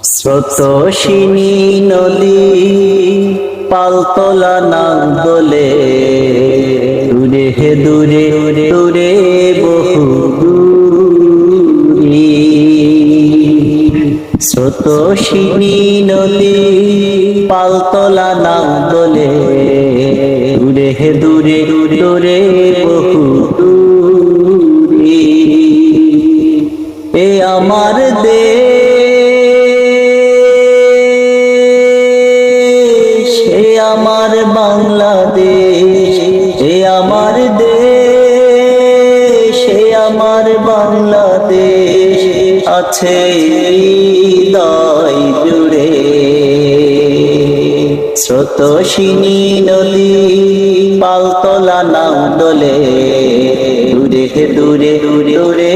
স্রোতস্বিনী নদী পালতোলা নাগ দোলে, দূরে হে দূরে দূরে বহু দূরে। স্রোতস্বিনী নদী পালতোলা নাগ দোলে, দূরে হে দূরে দূরে বহু দূরে। এ আমার দেশ, এ আমার বাংলাদেশ, এ আমার দেশ, এ আমার বাংলাদেশ, আছে হৃদয় জুড়ে। স্রোতস্বিনী নদী পালতোলা নাগ দোলে, দূরে দূরে দূরে